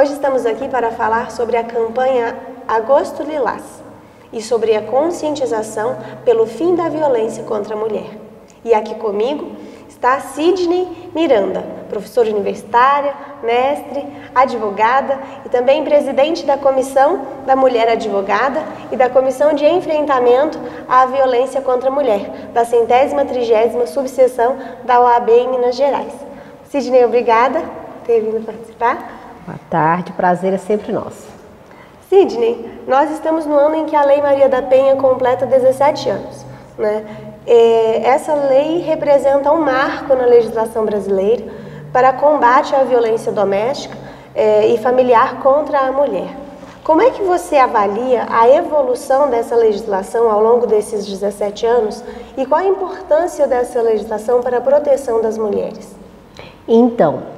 Hoje estamos aqui para falar sobre a campanha Agosto Lilás e sobre a conscientização pelo fim da violência contra a mulher. E aqui comigo está Sidney Miranda, professora universitária, mestre, advogada e também presidente da Comissão da Mulher Advogada e da Comissão de Enfrentamento à Violência contra a Mulher, da 130ª subseção da OAB em Minas Gerais. Sidney, obrigada por ter vindo participar. Boa tarde, prazer é sempre nosso. Sidney, nós estamos no ano em que a Lei Maria da Penha completa 17 anos, né? Essa lei representa um marco na legislação brasileira para combate à violência doméstica e familiar contra a mulher. Como é que você avalia a evolução dessa legislação ao longo desses 17 anos e qual a importância dessa legislação para a proteção das mulheres? Então,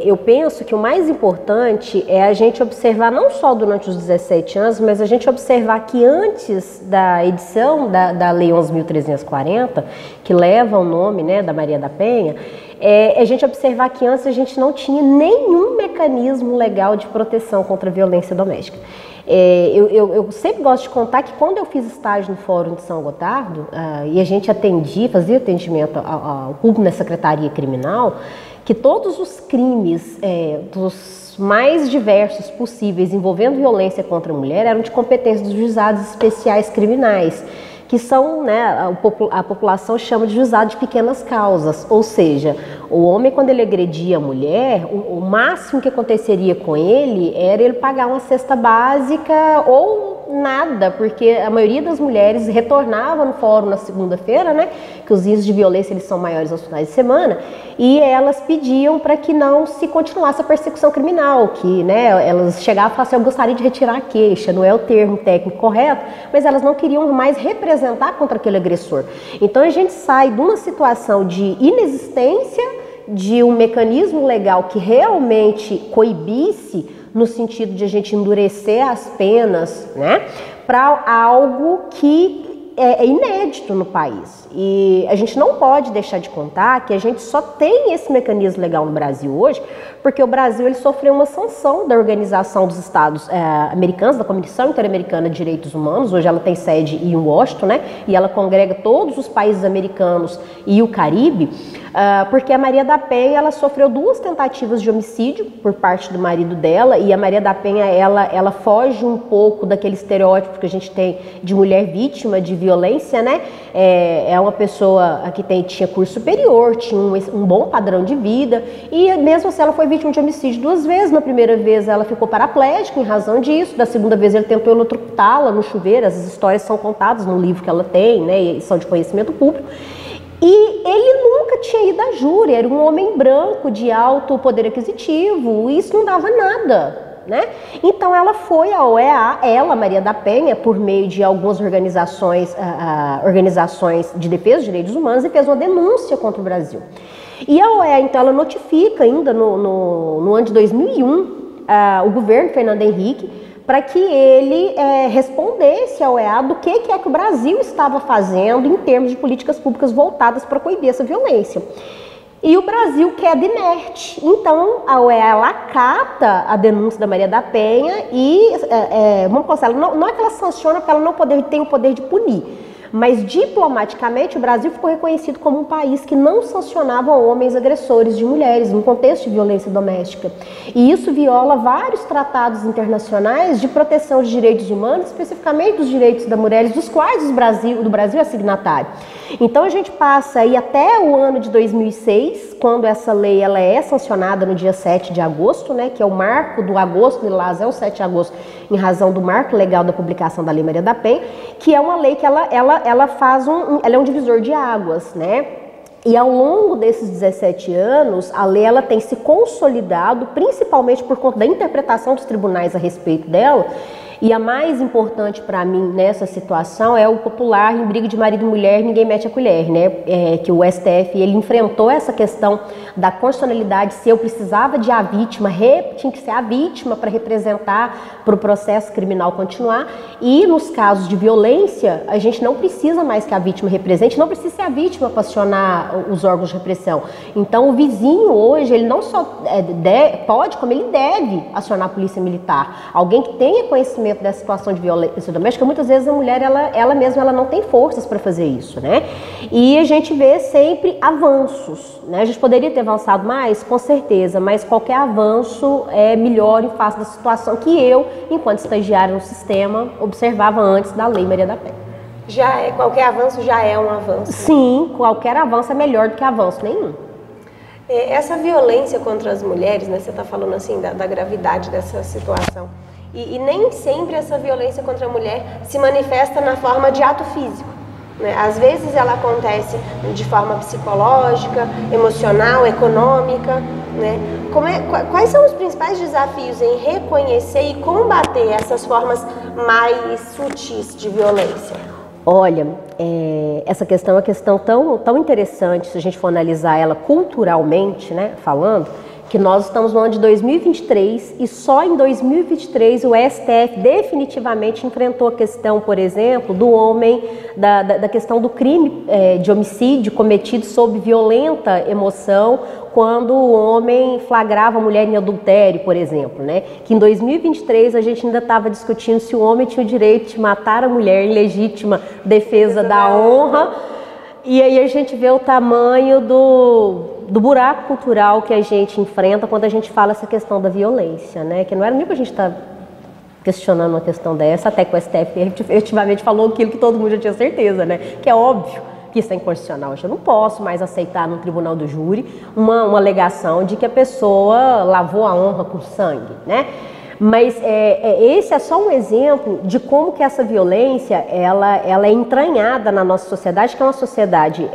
eu penso que o mais importante é a gente observar, não só durante os 17 anos, mas a gente observar que antes da edição da Lei 11.340, que leva o nome, né, da Maria da Penha, a gente observar que antes a gente não tinha nenhum mecanismo legal de proteção contra a violência doméstica. Eu sempre gosto de contar que quando eu fiz estágio no Fórum de São Gotardo, e a gente fazia atendimento ao público na Secretaria Criminal, que todos os crimes dos mais diversos possíveis envolvendo violência contra a mulher eram de competência dos juizados especiais criminais, que são, né, a população chama de juizado de pequenas causas, ou seja, o homem quando ele agredia a mulher, o máximo que aconteceria com ele era ele pagar uma cesta básica ou nada, porque a maioria das mulheres retornava no fórum na segunda-feira, né, que os índices de violência eles são maiores aos finais de semana, e elas pediam para que não se continuasse a persecução criminal, que, né, elas chegavam e falavam assim, eu gostaria de retirar a queixa, não é o termo técnico correto, mas elas não queriam mais representar contra aquele agressor. Então a gente sai de uma situação de inexistência de um mecanismo legal que realmente coibisse no sentido de a gente endurecer as penas, né, para algo que é inédito no país. E a gente não pode deixar de contar que a gente só tem esse mecanismo legal no Brasil hoje porque o Brasil ele sofreu uma sanção da Organização dos Estados Americanos, da Comissão Interamericana de Direitos Humanos. Hoje ela tem sede em Washington, né? E ela congrega todos os países americanos e o Caribe, porque a Maria da Penha ela sofreu 2 tentativas de homicídio por parte do marido dela, e a Maria da Penha ela foge um pouco daquele estereótipo que a gente tem de mulher vítima de violência, né? É uma pessoa que tinha curso superior, tinha um bom padrão de vida, e mesmo assim ela foi vítima de homicídio 2 vezes. Na primeira vez ela ficou paraplégica em razão disso, da segunda vez ele tentou eletrocutá-la no chuveiro. As histórias são contadas no livro que ela tem, né, e são de conhecimento público. E ele nunca tinha ido à júri, era um homem branco de alto poder aquisitivo, e isso não dava nada, né? Então ela foi à OEA, Maria da Penha, por meio de algumas organizações de defesa dos direitos humanos, e fez uma denúncia contra o Brasil. E a OEA, então, ela notifica ainda no ano de 2001 o governo Fernando Henrique para que ele respondesse à OEA do que é que o Brasil estava fazendo em termos de políticas públicas voltadas para coibir essa violência. E o Brasil queda inerte. Então, a OEA ela acata a denúncia da Maria da Penha e, vamos considerar, não é que ela sanciona porque ela não tem o poder de punir, mas diplomaticamente o Brasil ficou reconhecido como um país que não sancionava homens agressores de mulheres no contexto de violência doméstica. E isso viola vários tratados internacionais de proteção de direitos humanos, especificamente dos direitos das mulheres, dos quais o Brasil é signatário. Então a gente passa aí até o ano de 2006, quando essa lei ela é sancionada no dia 7 de agosto, né, que é o marco do Agosto Lilás, é o 7 de agosto, em razão do marco legal da publicação da Lei Maria da Penha, que é uma lei que ela é um divisor de águas, né? E ao longo desses 17 anos, a lei ela tem se consolidado, principalmente por conta da interpretação dos tribunais a respeito dela, E a mais importante para mim nessa situação é o popular em briga de marido e mulher, ninguém mete a colher, né? Que o STF ele enfrentou essa questão da constitucionalidade, se eu precisava de a vítima, tinha que ser a vítima para representar, para o processo criminal continuar. E nos casos de violência, a gente não precisa mais que a vítima represente, não precisa ser a vítima para acionar os órgãos de repressão. Então o vizinho hoje, ele não só pode, como ele deve acionar a polícia militar. Alguém que tenha conhecimento dessa situação de violência doméstica, muitas vezes a mulher, ela mesma não tem forças para fazer isso, né? E a gente vê sempre avanços, né? A gente poderia ter avançado mais? Com certeza, mas qualquer avanço é melhor em face da situação que eu, enquanto estagiária no sistema, observava antes da Lei Maria da Penha. Qualquer avanço já é um avanço? Sim, qualquer avanço é melhor do que avanço nenhum. Essa violência contra as mulheres, né, você está falando assim da gravidade dessa situação, e nem sempre essa violência contra a mulher se manifesta na forma de ato físico, né? Às vezes ela acontece de forma psicológica, emocional, econômica, né? Quais são os principais desafios em reconhecer e combater essas formas mais sutis de violência? Olha, essa questão é uma questão tão interessante, se a gente for analisar ela culturalmente, né, falando, que nós estamos no ano de 2023 e só em 2023 o STF definitivamente enfrentou a questão, por exemplo, do homem, da questão do crime de homicídio cometido sob violenta emoção, quando o homem flagrava a mulher em adultério, por exemplo, né? Que em 2023 a gente ainda estava discutindo se o homem tinha o direito de matar a mulher em legítima defesa da honra. E aí a gente vê o tamanho do buraco cultural que a gente enfrenta quando a gente fala essa questão da violência, né? Que não era nem para a gente estar questionando uma questão dessa, até que o STF efetivamente falou aquilo que todo mundo já tinha certeza, né? Que é óbvio que isso é inconstitucional. Eu não posso mais aceitar no tribunal do júri uma alegação de que a pessoa lavou a honra com sangue, né? Mas esse é só um exemplo de como que essa violência ela é entranhada na nossa sociedade, que é uma sociedade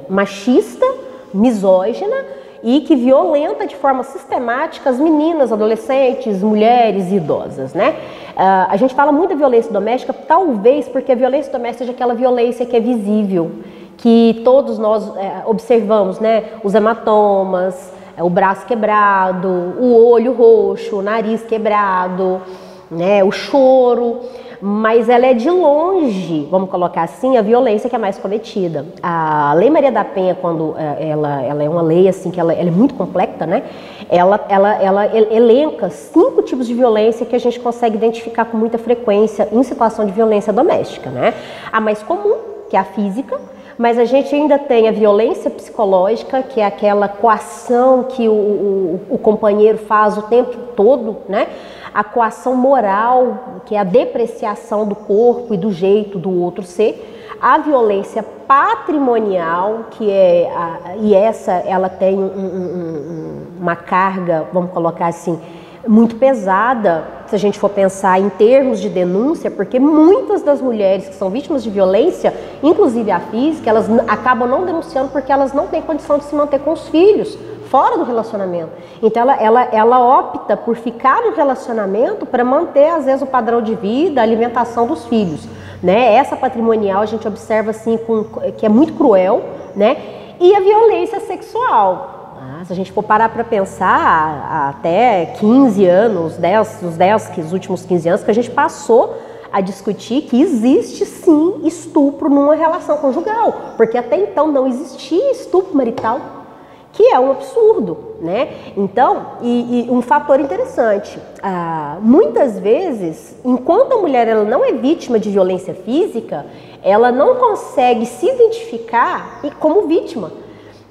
machista, misógina e que violenta de forma sistemática as meninas, adolescentes, mulheres e idosas, né? A gente fala muito da violência doméstica, talvez porque a violência doméstica seja aquela violência que é visível, que todos nós observamos, né? Os hematomas, o braço quebrado, o olho roxo, o nariz quebrado, né? O choro, mas ela é de longe, vamos colocar assim, a violência que é mais cometida. A Lei Maria da Penha, quando ela é uma lei assim que ela é muito complexa, né? Ela elenca 5 tipos de violência que a gente consegue identificar com muita frequência em situação de violência doméstica, né? A mais comum, que é a física, mas a gente ainda tem a violência psicológica, que é aquela coação que o companheiro faz o tempo todo, né? A coação moral, que é a depreciação do corpo e do jeito do outro ser. A violência patrimonial, que ela tem uma carga, vamos colocar assim, muito pesada, se a gente for pensar em termos de denúncia, porque muitas das mulheres que são vítimas de violência, inclusive a física, elas acabam não denunciando porque elas não têm condição de se manter com os filhos, fora do relacionamento. Então ela opta por ficar no relacionamento para manter, às vezes, o padrão de vida, a alimentação dos filhos, né? Essa patrimonial a gente observa assim, que é muito cruel, né? E a violência sexual. Se a gente for parar para pensar, até 15 anos, os últimos 15 anos, que a gente passou a discutir que existe sim estupro numa relação conjugal, porque até então não existia estupro marital, que é um absurdo, né? Então, e um fator interessante, muitas vezes, enquanto a mulher ela não é vítima de violência física, ela não consegue se identificar como vítima.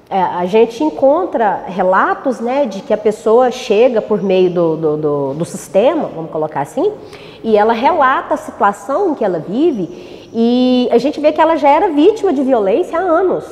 A gente encontra relatos, né, de que a pessoa chega por meio do sistema, vamos colocar assim, e ela relata a situação em que ela vive e a gente vê que ela já era vítima de violência há anos.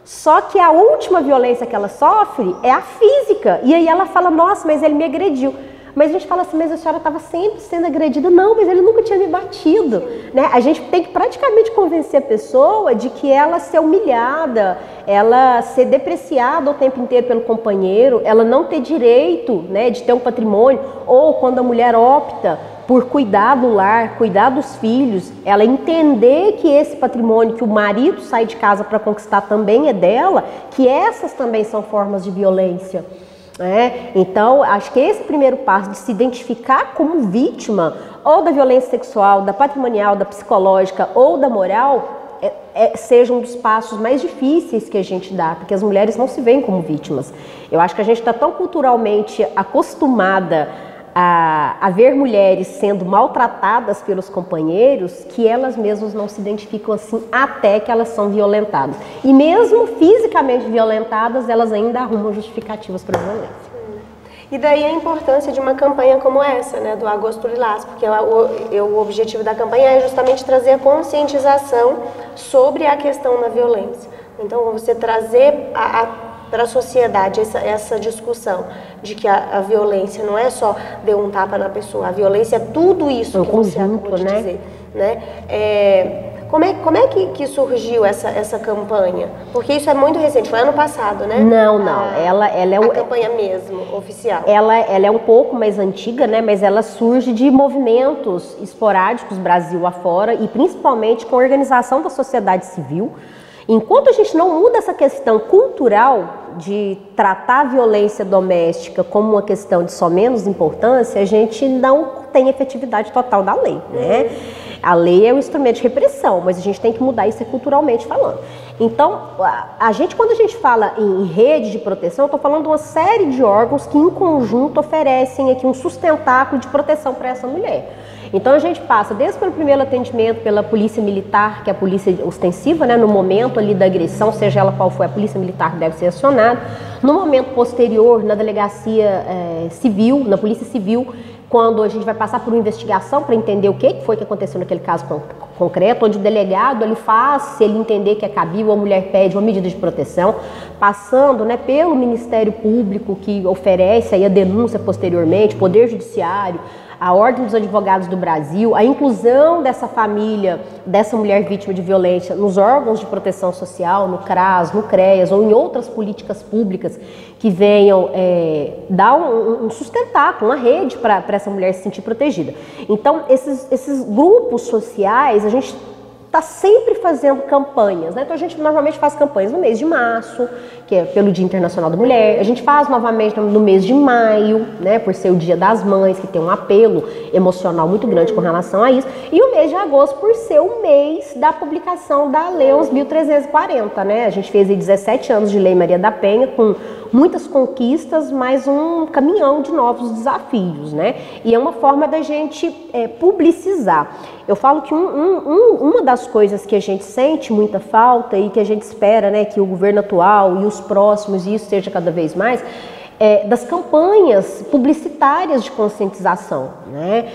Só que a última violência que ela sofre é a física. E aí ela fala, nossa, mas ele me agrediu. Mas a gente fala assim, mas a senhora estava sempre sendo agredida. Não, mas ele nunca tinha me batido, né? A gente tem que praticamente convencer a pessoa de que ela ser humilhada, ela ser depreciada o tempo inteiro pelo companheiro, ela não ter direito, né, de ter um patrimônio, ou quando a mulher opta por cuidar do lar, cuidar dos filhos, ela entender que esse patrimônio que o marido sai de casa para conquistar também é dela, que essas também são formas de violência. Então, acho que esse primeiro passo de se identificar como vítima ou da violência sexual, da patrimonial, da psicológica ou da moral, seja um dos passos mais difíceis que a gente dá, porque as mulheres não se veem como vítimas. Eu acho que a gente está tão culturalmente acostumada a ver mulheres sendo maltratadas pelos companheiros que elas mesmas não se identificam assim até que elas são violentadas. E mesmo fisicamente violentadas, elas ainda arrumam justificativas para a violência. E daí a importância de uma campanha como essa, né, do Agosto Lilás, porque o objetivo da campanha é justamente trazer a conscientização sobre a questão da violência. Então, você trazer para a sociedade essa discussão de que a violência não é só dar um tapa na pessoa, a violência é tudo isso que você acabou de dizer, né? Como é que surgiu essa campanha? Porque isso é muito recente, foi ano passado, né? Não. Ela é a campanha mesmo, oficial. Ela é um pouco mais antiga, né? Mas ela surge de movimentos esporádicos Brasil afora e principalmente com a organização da sociedade civil. Enquanto a gente não muda essa questão cultural de tratar a violência doméstica como uma questão de só menos importância, a gente não tem efetividade total da lei, né? A lei é um instrumento de repressão, mas a gente tem que mudar isso culturalmente falando. Então, quando a gente fala em rede de proteção, eu estou falando de uma série de órgãos que em conjunto oferecem aqui um sustentáculo de proteção para essa mulher. Então a gente passa desde pelo primeiro atendimento pela polícia militar, que é a polícia ostensiva, né, no momento ali da agressão, seja ela qual for, a polícia militar deve ser acionada. No momento posterior, na delegacia civil, na polícia civil, quando a gente vai passar por uma investigação para entender o que foi que aconteceu naquele caso concreto, onde o delegado ele faz, se ele entender que é cabível, a mulher pede uma medida de proteção, passando, né, pelo Ministério Público, que oferece aí a denúncia posteriormente, Poder Judiciário, a Ordem dos Advogados do Brasil, a inclusão dessa família, dessa mulher vítima de violência nos órgãos de proteção social, no CRAS, no CREAS ou em outras políticas públicas que venham dar um sustentáculo, uma rede para essa mulher se sentir protegida. Então, esses grupos sociais, a gente está sempre fazendo campanhas, né? Então a gente normalmente faz campanhas no mês de março, que é pelo Dia Internacional da Mulher, a gente faz novamente no mês de maio, né, por ser o Dia das Mães, que tem um apelo emocional muito grande com relação a isso, e o mês de agosto por ser o mês da publicação da Lei 11.340, né? A gente fez aí 17 anos de Lei Maria da Penha, com muitas conquistas, mas um caminhão de novos desafios, né? E é uma forma da gente publicizar. Eu falo que uma das coisas que a gente sente muita falta e que a gente espera, né, que o governo atual e os próximos, e isso seja cada vez mais, das campanhas publicitárias de conscientização, né?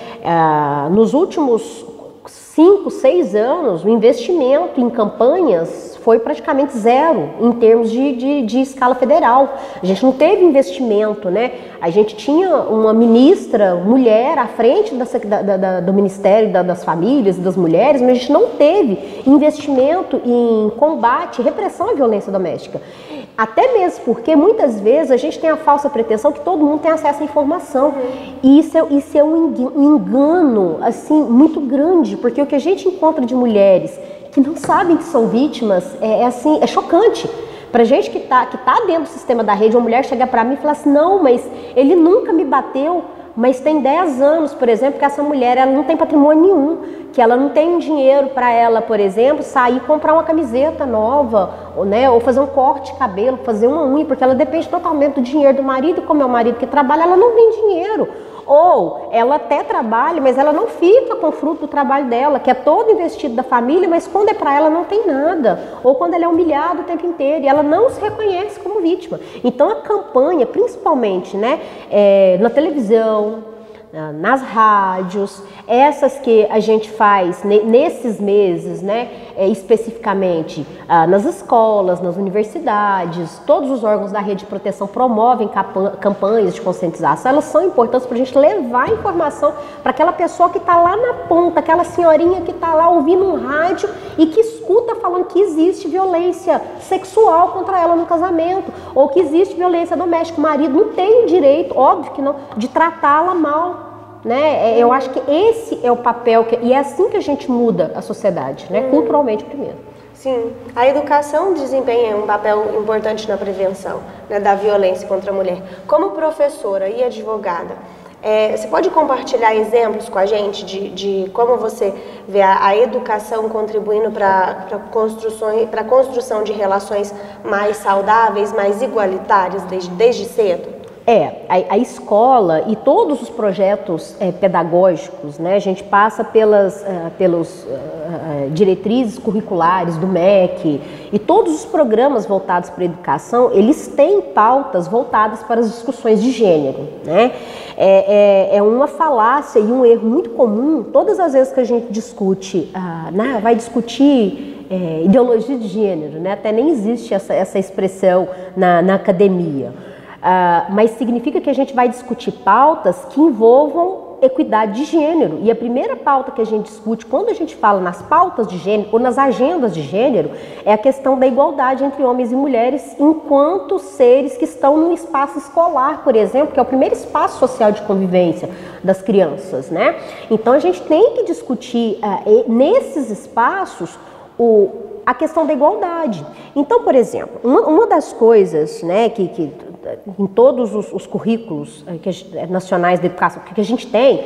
Nos últimos 5, 6 anos, o investimento em campanhas foi praticamente zero em termos de escala federal. A gente não teve investimento, né? A gente tinha uma ministra, mulher, à frente do Ministério das Famílias e das Mulheres, mas a gente não teve investimento em combate e repressão à violência doméstica. Até mesmo porque muitas vezes a gente tem a falsa pretensão que todo mundo tem acesso à informação. E isso é um engano assim, muito grande, porque o que a gente encontra de mulheres que não sabem que são vítimas é chocante. Pra gente que tá dentro do sistema da rede, uma mulher chega pra mim e fala assim, não, mas ele nunca me bateu, mas tem 10 anos, por exemplo, que essa mulher ela não tem patrimônio nenhum, que ela não tem dinheiro para ela, por exemplo, sair e comprar uma camiseta nova, né, ou fazer um corte de cabelo, fazer uma unha, porque ela depende totalmente do dinheiro do marido, e como é o marido que trabalha, ela não tem dinheiro. Ou ela até trabalha, mas ela não fica com o fruto do trabalho dela, que é todo investido da família, mas quando é para ela não tem nada. Ou quando ela é humilhada o tempo inteiro e ela não se reconhece como vítima. Então a campanha, principalmente, né, na televisão, nas rádios, essas que a gente faz nesses meses, né, especificamente nas escolas, nas universidades, todos os órgãos da rede de proteção promovem campanhas de conscientização, elas são importantes para a gente levar informação para aquela pessoa que está lá na ponta, aquela senhorinha que está lá ouvindo um rádio e que escuta falando que existe violência sexual contra ela no casamento, ou que existe violência doméstica, o marido não tem o direito, óbvio que não, de tratá-la mal. né? Eu acho que esse é o papel, e é assim que a gente muda a sociedade, né? Culturalmente primeiro. Sim, a educação desempenha um papel importante na prevenção, né, da violência contra a mulher. Como professora e advogada, você pode compartilhar exemplos com a gente de como você vê a educação contribuindo para a construção de relações mais saudáveis, mais igualitárias desde cedo? A escola e todos os projetos pedagógicos, né, a gente passa pelos diretrizes curriculares do MEC e todos os programas voltados para a educação, eles têm pautas voltadas para as discussões de gênero, né? É uma falácia e um erro muito comum, todas as vezes que a gente discute, vai discutir ideologia de gênero, né? Até nem existe essa expressão na academia. Mas significa que a gente vai discutir pautas que envolvam equidade de gênero. E a primeira pauta que a gente discute quando a gente fala nas pautas de gênero ou nas agendas de gênero é a questão da igualdade entre homens e mulheres enquanto seres que estão no espaço escolar, por exemplo, que é o primeiro espaço social de convivência das crianças, né? Então a gente tem que discutir nesses espaços a questão da igualdade. Então, por exemplo, uma das coisas, né, que em todos os currículos nacionais de educação que a gente tem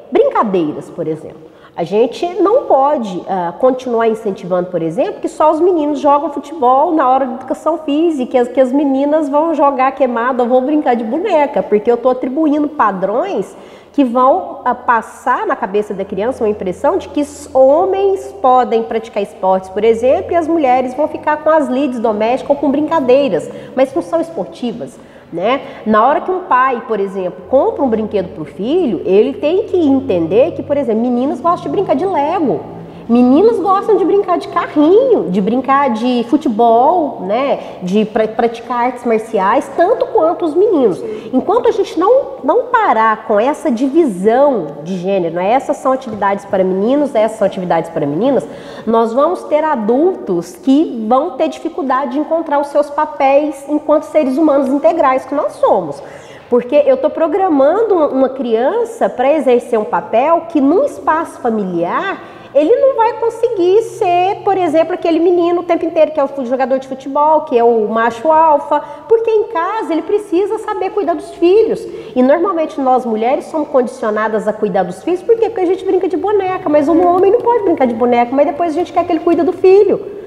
brincadeiras, por exemplo. A gente não pode continuar incentivando, por exemplo, que só os meninos jogam futebol na hora de educação física, que as meninas vão jogar queimada ou vão brincar de boneca, porque eu estou atribuindo padrões que vão passar na cabeça da criança uma impressão de que os homens podem praticar esportes, por exemplo, e as mulheres vão ficar com as lides domésticas ou com brincadeiras, mas não são esportivas, né? Na hora que um pai, por exemplo, compra um brinquedo para o filho, ele tem que entender que, por exemplo, meninas gostam de brincar de Lego. Meninas gostam de brincar de carrinho, de brincar de futebol, né, de praticar artes marciais, tanto quanto os meninos. Enquanto a gente não parar com essa divisão de gênero, né, essas são atividades para meninos, essas são atividades para meninas, nós vamos ter adultos que vão ter dificuldade de encontrar os seus papéis enquanto seres humanos integrais que nós somos. Porque eu estou programando uma criança para exercer um papel que num espaço familiar ele não vai conseguir ser, por exemplo, aquele menino o tempo inteiro que é o jogador de futebol, que é o macho alfa, porque em casa ele precisa saber cuidar dos filhos. E normalmente nós mulheres somos condicionadas a cuidar dos filhos, por quê? Porque a gente brinca de boneca, mas um homem não pode brincar de boneca, mas depois a gente quer que ele cuide do filho.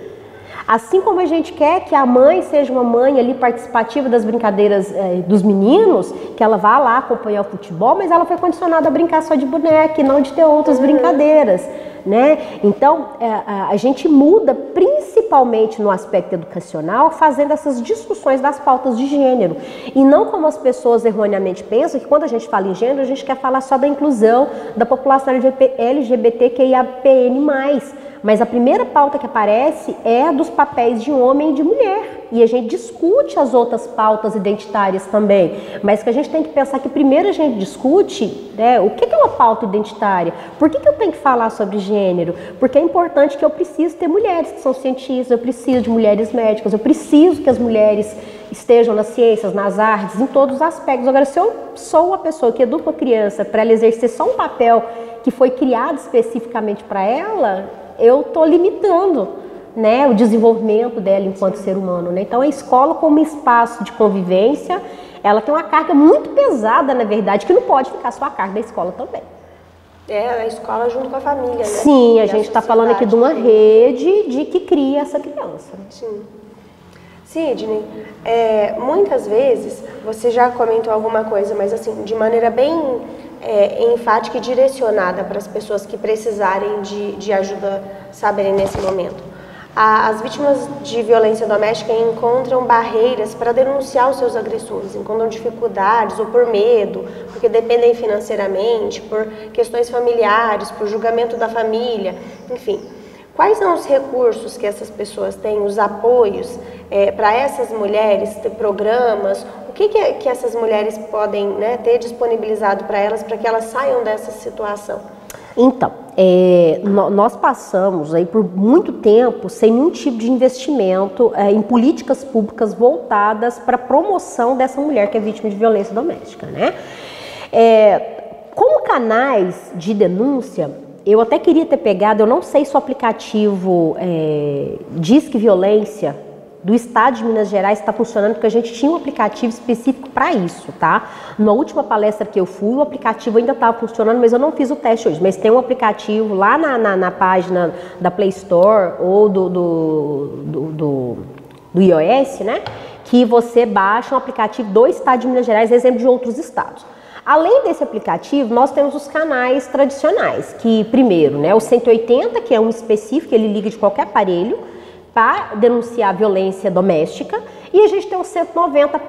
Assim como a gente quer que a mãe seja uma mãe ali participativa das brincadeiras dos meninos, que ela vá lá acompanhar o futebol, mas ela foi condicionada a brincar só de boneca e não de ter outras brincadeiras, né? Então, a gente muda principalmente no aspecto educacional, fazendo essas discussões das pautas de gênero. E não como as pessoas erroneamente pensam, que quando a gente fala em gênero, a gente quer falar só da inclusão da população LGBTQIAPN+. Mas a primeira pauta que aparece é a dos papéis de homem e de mulher. E a gente discute as outras pautas identitárias também. Mas que a gente tem que pensar que primeiro a gente discute, né, o que é uma pauta identitária? Por que eu tenho que falar sobre gênero? Porque é importante que eu preciso ter mulheres que são cientistas, eu preciso de mulheres médicas, eu preciso que as mulheres estejam nas ciências, nas artes, em todos os aspectos. Agora, se eu sou uma pessoa que educa a criança para ela exercer só um papel que foi criado especificamente para ela, eu estou limitando, né, o desenvolvimento dela enquanto ser humano, né? Então a escola como espaço de convivência, ela tem uma carga muito pesada, na verdade, que não pode ficar só a carga da escola também. A escola junto com a família, né? Sim, a gente está falando aqui de uma rede que cria essa criança. Sim. Sidney, muitas vezes, você já comentou alguma coisa, mas assim, de maneira bem enfática e direcionada para as pessoas que precisarem de ajuda saberem nesse momento. As vítimas de violência doméstica encontram barreiras para denunciar os seus agressores, encontram dificuldades ou por medo, porque dependem financeiramente, por questões familiares, por julgamento da família, enfim. Quais são os recursos que essas pessoas têm, os apoios para essas mulheres, ter programas? O que essas mulheres podem, né, ter disponibilizado para que elas saiam dessa situação? Então, nós passamos aí por muito tempo sem nenhum tipo de investimento em políticas públicas voltadas para a promoção dessa mulher que é vítima de violência doméstica, né? Como canais de denúncia, eu até queria ter pegado, eu não sei se o aplicativo Disque Violência do Estado de Minas Gerais está funcionando, porque a gente tinha um aplicativo específico para isso, tá? Na última palestra que eu fui, o aplicativo ainda estava funcionando, mas eu não fiz o teste hoje. Mas tem um aplicativo lá na página da Play Store ou do iOS, né? Que você baixa um aplicativo do Estado de Minas Gerais, exemplo de outros estados. Além desse aplicativo, nós temos os canais tradicionais, que primeiro, né, o 180, que é um específico, ele liga de qualquer aparelho para denunciar violência doméstica, e a gente tem o 190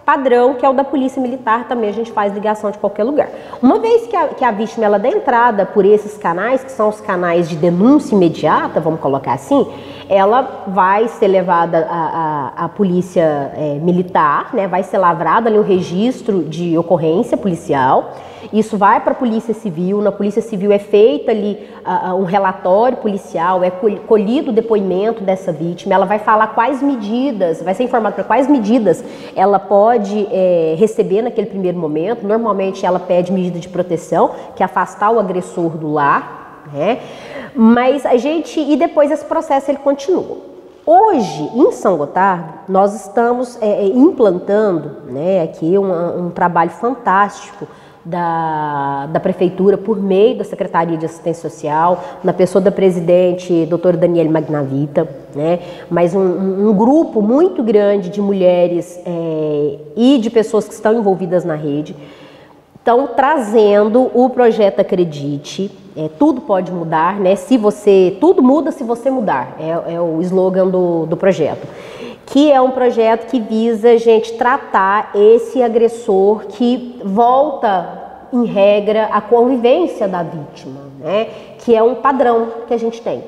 padrão, que é o da Polícia Militar, também a gente faz ligação de qualquer lugar. Uma vez que a vítima ela dá entrada por esses canais, que são os canais de denúncia imediata, vamos colocar assim, ela vai ser levada à polícia militar, né? Vai ser lavrado ali um registro de ocorrência policial. Isso vai para a Polícia Civil, na Polícia Civil é feito ali um relatório policial, é colhido o depoimento dessa vítima, ela vai falar quais medidas, vai ser informada para quais medidas ela pode receber naquele primeiro momento. Normalmente ela pede medida de proteção, que é afastar o agressor do lar, né? Mas e depois esse processo ele continua. Hoje, em São Gotardo, nós estamos implantando, né, aqui um trabalho fantástico da Prefeitura por meio da Secretaria de Assistência Social, na pessoa da presidente, doutora Daniele Magnavita, né, mas um grupo muito grande de mulheres e de pessoas que estão envolvidas na rede, estão trazendo o projeto Acredite. Tudo pode mudar, né? Tudo muda se você mudar, é o slogan do projeto. Que é um projeto que visa, gente, tratar esse agressor que volta, em regra, a convivência da vítima, né? Que é um padrão que a gente tem.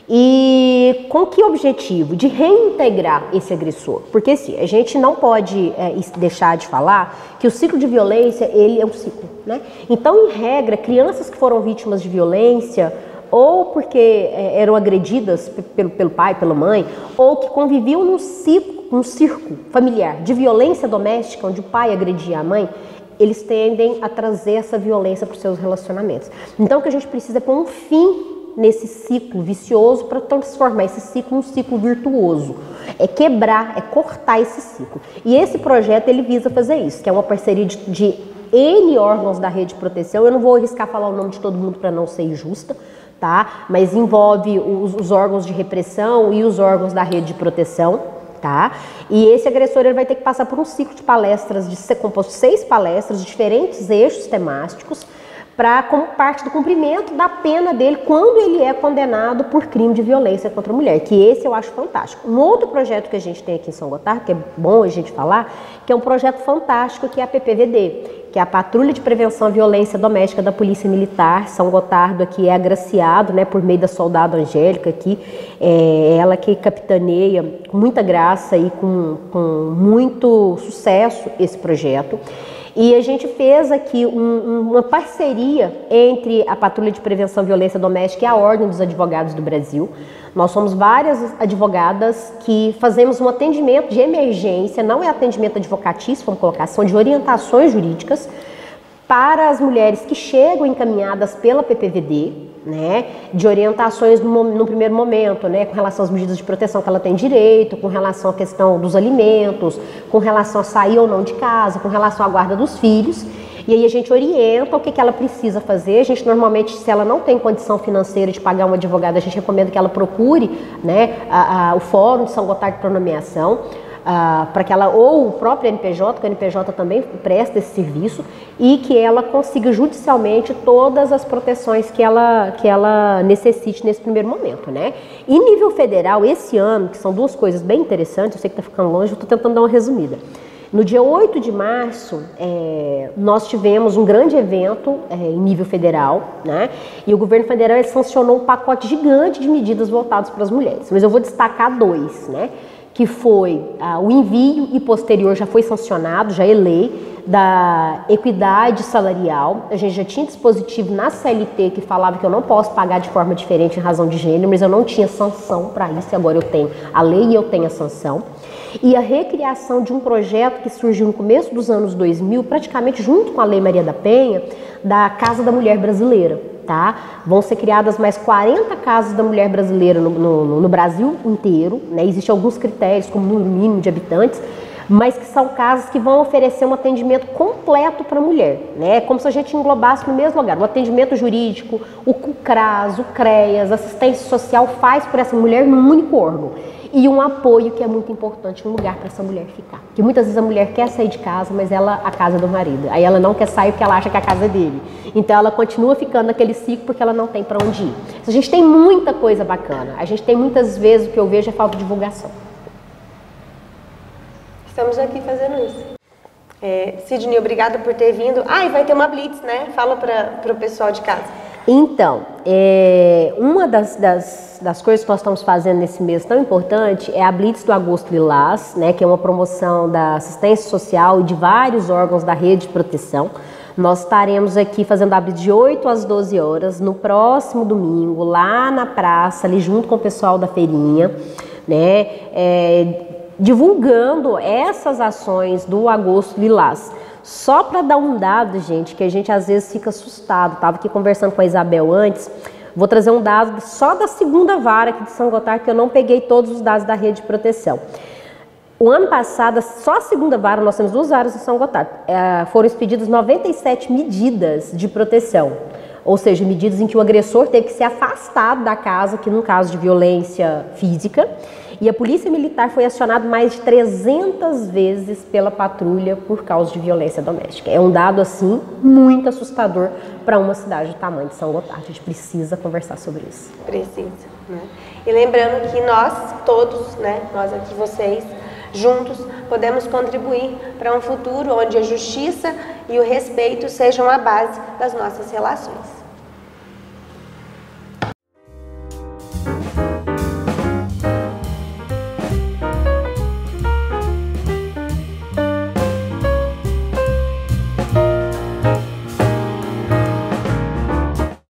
E com que objetivo? De reintegrar esse agressor. Porque sim, a gente não pode deixar de falar que o ciclo de violência, ele é um ciclo, né? Então, em regra, crianças que foram vítimas de violência, ou porque eram agredidas pelo pai, pela mãe, ou que conviviam num circo familiar de violência doméstica, onde o pai agredia a mãe, eles tendem a trazer essa violência para os seus relacionamentos. Então, o que a gente precisa é pôr um fim nesse ciclo vicioso para transformar esse ciclo num ciclo virtuoso. É quebrar, é cortar esse ciclo. E esse projeto, ele visa fazer isso, que é uma parceria de N órgãos da rede de proteção. Eu não vou arriscar falar o nome de todo mundo para não ser injusta, tá? Mas envolve os órgãos de repressão e os órgãos da rede de proteção, tá? E esse agressor ele vai ter que passar por um ciclo de palestras, de ser composto de 6 palestras, de diferentes eixos temáticos, como parte do cumprimento da pena dele quando ele é condenado por crime de violência contra a mulher, que esse eu acho fantástico. Um outro projeto que a gente tem aqui em São Gotardo, que é bom a gente falar, que é um projeto fantástico, que é a PPVD, que é a Patrulha de Prevenção à Violência Doméstica da Polícia Militar. São Gotardo aqui é agraciado, né, por meio da soldado Angélica aqui, ela que capitaneia com muita graça e com muito sucesso esse projeto. E a gente fez aqui uma parceria entre a Patrulha de Prevenção à Violência Doméstica e a Ordem dos Advogados do Brasil. Nós somos várias advogadas que fazemos um atendimento de emergência, não é atendimento advocatício, vamos colocar, são de orientações jurídicas para as mulheres que chegam encaminhadas pela PPVD, né, de orientações no primeiro momento, né, com relação às medidas de proteção que ela tem direito, com relação à questão dos alimentos, com relação a sair ou não de casa, com relação à guarda dos filhos. E aí a gente orienta o que ela precisa fazer. A gente normalmente, se ela não tem condição financeira de pagar um advogado, a gente recomenda que ela procure, né, o Fórum de São Gotardo para nomeação, para que ela, ou o próprio NPJ, que o NPJ também presta esse serviço, e que ela consiga judicialmente todas as proteções que ela necessite nesse primeiro momento, né? E nível federal, esse ano, que são 2 coisas bem interessantes, eu sei que está ficando longe, eu estou tentando dar uma resumida. No dia 8 de março, nós tivemos um grande evento em nível federal, né? E o governo federal sancionou um pacote gigante de medidas voltadas para as mulheres. Mas eu vou destacar 2, né? que foi o envio e posterior já foi sancionado, já é lei, da equidade salarial. A gente já tinha dispositivo na CLT que falava que eu não posso pagar de forma diferente em razão de gênero, mas eu não tinha sanção para isso, e agora eu tenho a lei e eu tenho a sanção. E a recriação de um projeto que surgiu no começo dos anos 2000, praticamente junto com a Lei Maria da Penha, da Casa da Mulher Brasileira. Tá? Vão ser criadas mais 40 casas da mulher brasileira no Brasil inteiro, né? Existem alguns critérios, como número mínimo de habitantes, mas que são casas que vão oferecer um atendimento completo para a mulher, né? Como se a gente englobasse no mesmo lugar. O atendimento jurídico, o CRAS, o CREAS, assistência social faz por essa mulher num único órgão. E um apoio que é muito importante, um lugar para essa mulher ficar. Porque muitas vezes a mulher quer sair de casa, mas a casa é do marido. Aí ela não quer sair porque ela acha que a casa é dele. Então ela continua ficando naquele ciclo porque ela não tem para onde ir. A gente tem muita coisa bacana. A gente tem muitas vezes, o que eu vejo é falta de divulgação. Estamos aqui fazendo isso. Sidney, obrigada por ter vindo. E vai ter uma blitz, né? Fala para o pessoal de casa. Então, uma das coisas que nós estamos fazendo nesse mês tão importante é a Blitz do Agosto Lilás, né, que é uma promoção da assistência social e de vários órgãos da rede de proteção. Nós estaremos aqui fazendo a Blitz de 8 às 12 horas, no próximo domingo, lá na praça, ali junto com o pessoal da feirinha, né, divulgando essas ações do Agosto Lilás. Só para dar um dado, gente, que a gente às vezes fica assustado. Estava aqui conversando com a Isabel antes. Vou trazer um dado só da segunda vara aqui de São Gotardo, que eu não peguei todos os dados da rede de proteção. O ano passado, só a segunda vara, nós temos 2 varas em São Gotardo, foram expedidas 97 medidas de proteção. Ou seja, medidas em que o agressor teve que ser afastado da casa, que no caso de violência física, e a Polícia Militar foi acionada mais de 300 vezes pela patrulha por causa de violência doméstica. É um dado, assim, muito assustador para uma cidade do tamanho de São Gotardo. A gente precisa conversar sobre isso. Precisa, né? E lembrando que nós todos, né, nós aqui, vocês, juntos, podemos contribuir para um futuro onde a justiça e o respeito sejam a base das nossas relações.